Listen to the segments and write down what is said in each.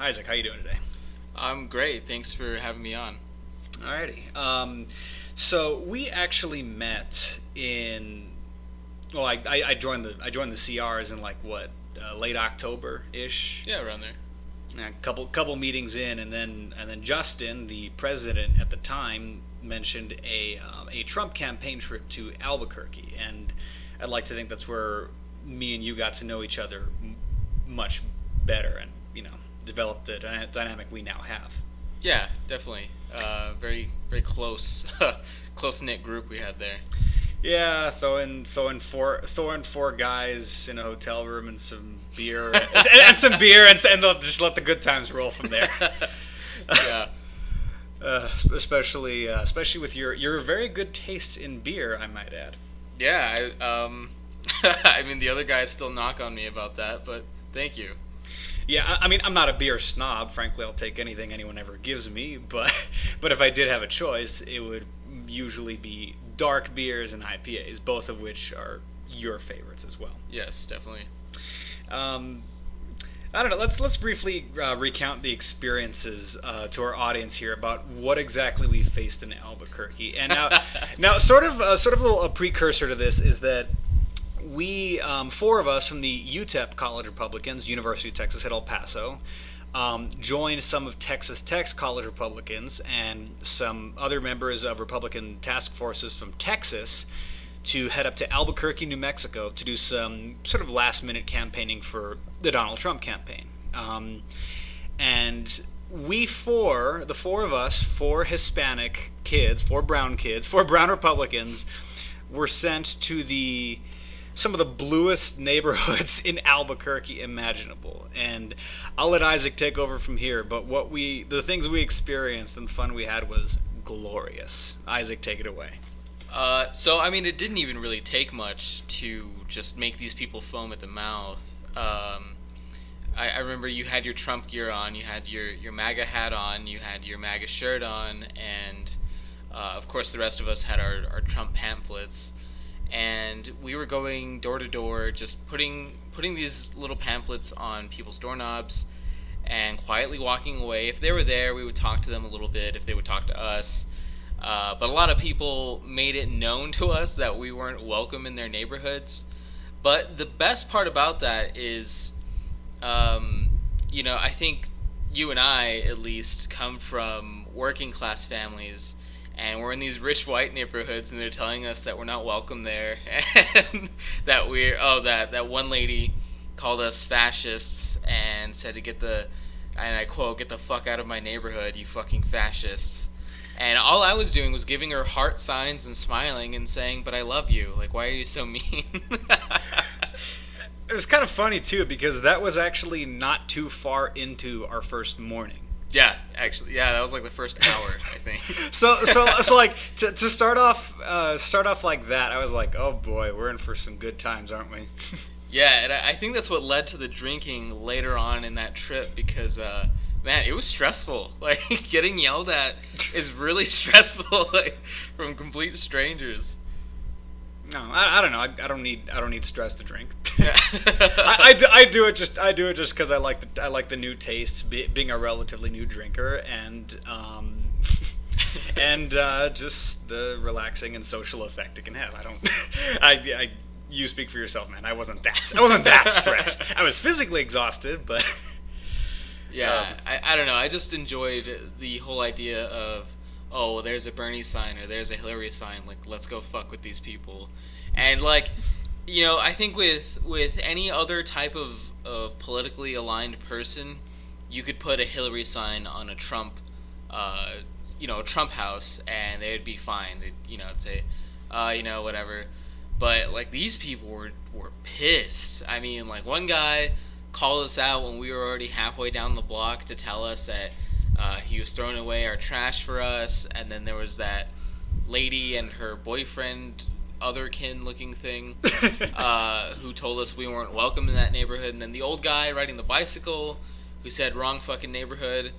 Isaac, how you doing today? I'm great. Thanks for having me on. Alrighty. So we actually met in. Well, I joined the CRs in like what late October ish. Yeah, around there. A couple meetings in, and then Justin, the president at the time, mentioned a Trump campaign trip to Albuquerque, and I'd like to think that's where me and you got to know each other much better, and developed the dynamic we now have. Yeah, definitely. Very close, close knit group we had there. Yeah, throwing four guys in a hotel room and some beer and some beer and they'll just let the good times roll from there. Yeah. Especially with your very good taste in beer, I might add. Yeah. I mean, the other guys still knock on me about that, but thank you. Yeah, I mean, I'm not a beer snob. Frankly, I'll take anything anyone ever gives me. But if I did have a choice, it would usually be dark beers and IPAs, both of which are your favorites as well. Yes, definitely. I don't know. Let's briefly recount the experiences to our audience here about what exactly we faced in Albuquerque. And now, sort of a little precursor to this is that we, four of us from the UTEP College Republicans, University of Texas at El Paso, joined some of Texas Tech's college Republicans and some other members of Republican task forces from Texas to head up to Albuquerque, New Mexico to do some sort of last-minute campaigning for the Donald Trump campaign. And the four of us, four Hispanic kids, four brown Republicans, were sent to some of the bluest neighborhoods in Albuquerque imaginable. And I'll let Isaac take over from here, but the things we experienced and the fun we had was glorious. Isaac, take it away. So, I mean, it didn't even really take much to just make these people foam at the mouth. I remember you had your Trump gear on, you had your MAGA hat on, you had your MAGA shirt on, and of course the rest of us had our Trump pamphlets. And we were going door to door, just putting these little pamphlets on people's doorknobs and quietly walking away. If they were there, we would talk to them a little bit, if they would talk to us. But a lot of people made it known to us that we weren't welcome in their neighborhoods. But the best part about that is, I think you and I, at least, come from working class families, and we're in these rich white neighborhoods, and they're telling us that we're not welcome there, and that that one lady called us fascists and said to and I quote, "Get the fuck out of my neighborhood, you fucking fascists." And all I was doing was giving her heart signs and smiling and saying, "But I love you. Like, why are you so mean?" It was kind of funny too because that was actually not too far into our first morning. Yeah, actually, yeah, that was like the first hour, I think. So like to start off like that, I was like, oh boy, we're in for some good times, aren't we? Yeah, and I think that's what led to the drinking later on in that trip because, man, it was stressful. Like, getting yelled at is really stressful, like, from complete strangers. No, I don't know. I don't need stress to drink. Yeah. I do it just because I like the new tastes, being a relatively new drinker, and just the relaxing and social effect it can have. You speak for yourself, man. I wasn't that stressed. I was physically exhausted, but yeah, I don't know. I just enjoyed the whole idea of, oh, there's a Bernie sign or there's a Hillary sign. Like, let's go fuck with these people. And, like, I think with any other type of politically aligned person, you could put a Hillary sign on a Trump, Trump house, and they'd be fine. They'd, say, whatever. But, like, these people were pissed. I mean, like, one guy called us out when we were already halfway down the block to tell us that he was throwing away our trash for us, and then there was that lady and her boyfriend, otherkin looking thing, who told us we weren't welcome in that neighborhood, and then the old guy riding the bicycle who said wrong fucking neighborhood.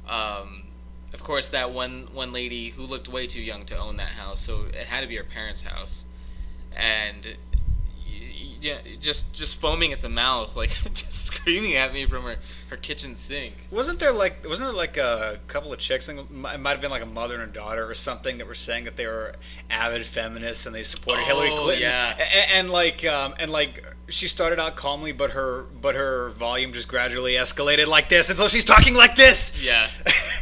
Of course, that one lady who looked way too young to own that house, so it had to be her parents' house. And yeah, just foaming at the mouth, like just screaming at me from her kitchen sink. Wasn't there like a couple of chicks? It might have been like a mother and a daughter or something that were saying that they were avid feminists and they supported Hillary Clinton. Yeah. And like she started out calmly, but her volume just gradually escalated like this until she's talking like this. Yeah.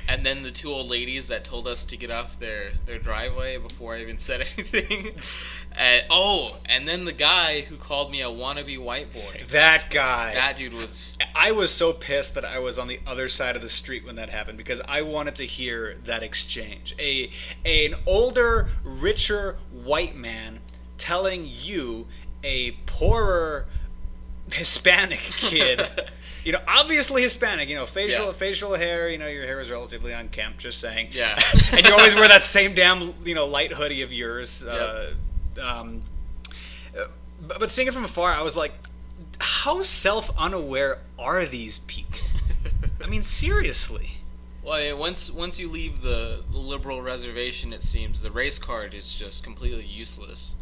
And then the two old ladies that told us to get off their driveway before I even said anything. And then the guy who called me a wannabe white boy. That guy. That dude was... I was so pissed that I was on the other side of the street when that happened because I wanted to hear that exchange. An older, richer white man telling you, a poorer Hispanic kid... obviously Hispanic, facial hair, your hair is relatively unkempt, just saying. Yeah. And you always wear that same damn, light hoodie of yours. Yep. But seeing it from afar, I was like, how self-unaware are these people? I mean, seriously. Well, once you leave the liberal reservation, it seems the race card is just completely useless.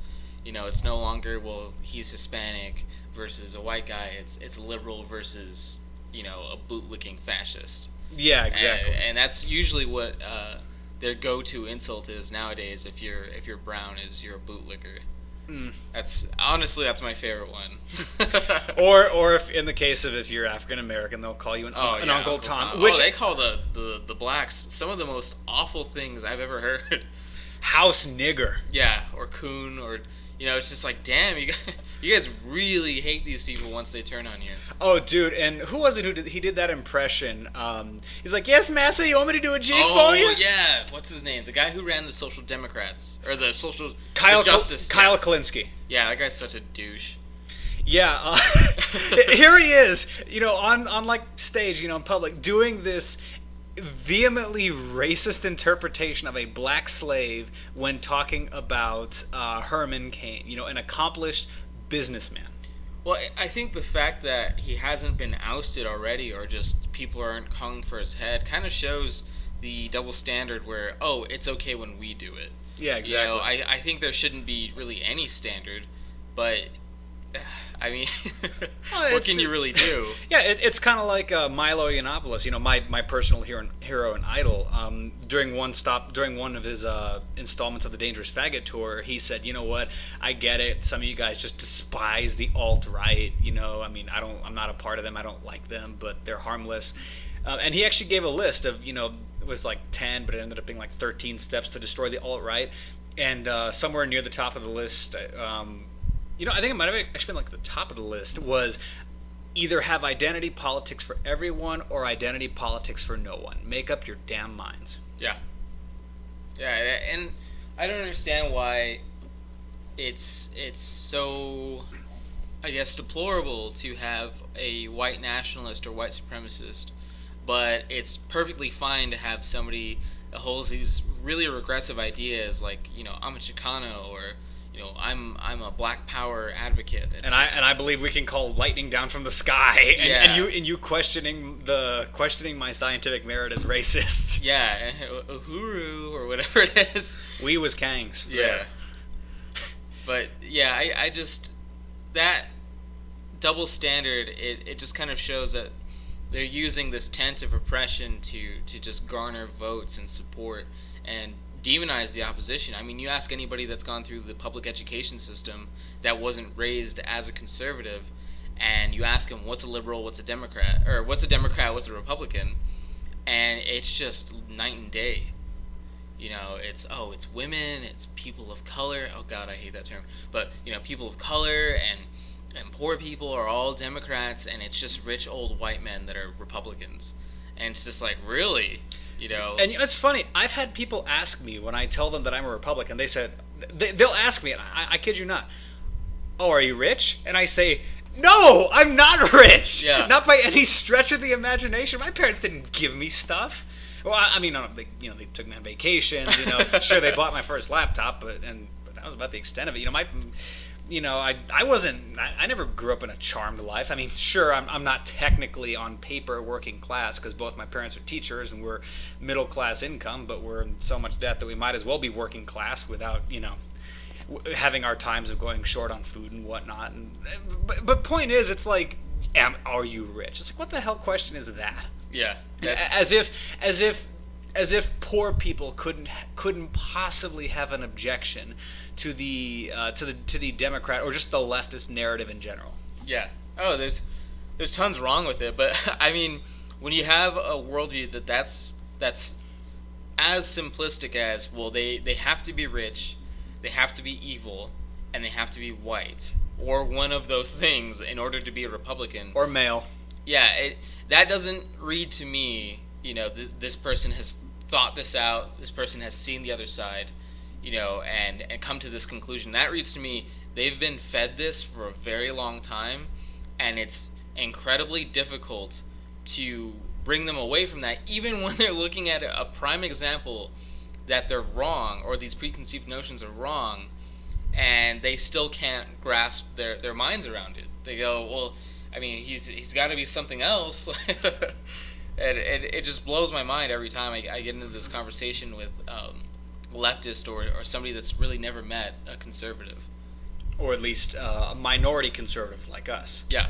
It's no longer, well, he's Hispanic versus a white guy. It's liberal versus a bootlicking fascist. Yeah, exactly. And that's usually what their go-to insult is nowadays. If you're brown, is you're a bootlicker. That's my favorite one. or if in the case of if you're African American, they'll call you an Uncle Tom. Which they call the blacks some of the most awful things I've ever heard. House nigger. Yeah, or coon, or it's just like, damn, you guys really hate these people once they turn on you. Oh, dude, and who was it he did that impression? He's like, yes, massa, you want me to do a jig for you? Oh, yeah. What's his name? The guy who ran the Social Democrats. Or the Social... Kyle Justice. Kyle Kalinske. Yeah, that guy's such a douche. Yeah, here he is, on like stage, in public, doing this vehemently racist interpretation of a black slave when talking about Herman Cain, an accomplished businessman. Well, I think the fact that he hasn't been ousted already, or just people aren't calling for his head, kind of shows the double standard where, it's okay when we do it. Yeah, exactly. I think there shouldn't be really any standard, but... I mean, what can you really do? Yeah, it's kind of like Milo Yiannopoulos, my personal hero and idol. During one of his installments of the Dangerous Faggot Tour, he said, "You know what? I get it. Some of you guys just despise the alt-right. I'm not a part of them. I don't like them, but they're harmless." And he actually gave a list of, it was like 10, but it ended up being like 13 steps to destroy the alt-right. And somewhere near the top of the list, I think it might have actually been like the top of the list was either have identity politics for everyone or identity politics for no one. Make up your damn minds. Yeah. Yeah, and I don't understand why it's so, I guess, deplorable to have a white nationalist or white supremacist, but it's perfectly fine to have somebody that holds these really regressive ideas like, I'm a Chicano, or I'm a Black Power advocate. And I believe we can call lightning down from the sky. And you questioning my scientific merit as racist. Yeah, Uhuru or whatever it is. We was Kangs. Yeah. But yeah, I just, that double standard, it just kind of shows that they're using this tent of oppression to just garner votes and support and demonize the opposition. I mean, you ask anybody that's gone through the public education system that wasn't raised as a conservative, and you ask them what's a liberal, what's a Democrat, or what's a Democrat, what's a Republican, and it's just night and day. It's women, it's people of color. Oh God, I hate that term. But people of color and poor people are all Democrats, and it's just rich old white men that are Republicans. And it's just like, really? And it's funny. I've had people ask me when I tell them that I'm a Republican. They said they'll ask me, and I kid you not, "Oh, are you rich?" And I say, "No, I'm not rich. Yeah. Not by any stretch of the imagination. My parents didn't give me stuff. Well, they took me on vacations. Sure, they bought my first laptop, but that was about the extent of it. I never grew up in a charmed life. I mean, sure, I'm not technically on paper working class because both my parents are teachers and we're middle class income, but we're in so much debt that we might as well be working class without having our times of going short on food and whatnot. And but point is, it's like, are you rich? It's like, what the hell question is that? Yeah, as if poor people couldn't possibly have an objection to the Democrat or just the leftist narrative in general. Yeah. Oh, there's tons wrong with it, but I mean, when you have a worldview that's as simplistic as, well, they have to be rich, they have to be evil, and they have to be white, or one of those things in order to be a Republican. Or male. Yeah, that doesn't read to me, this person has thought this out, this person has seen the other side, and come to this conclusion. That reads to me, they've been fed this for a very long time, and it's incredibly difficult to bring them away from that, even when they're looking at a prime example that they're wrong, or these preconceived notions are wrong, and they still can't grasp their minds around it. They go, well, I mean, he's got to be something else. And it just blows my mind every time I get into this conversation with leftist or somebody that's really never met a conservative. Or at least a minority conservative like us. Yeah.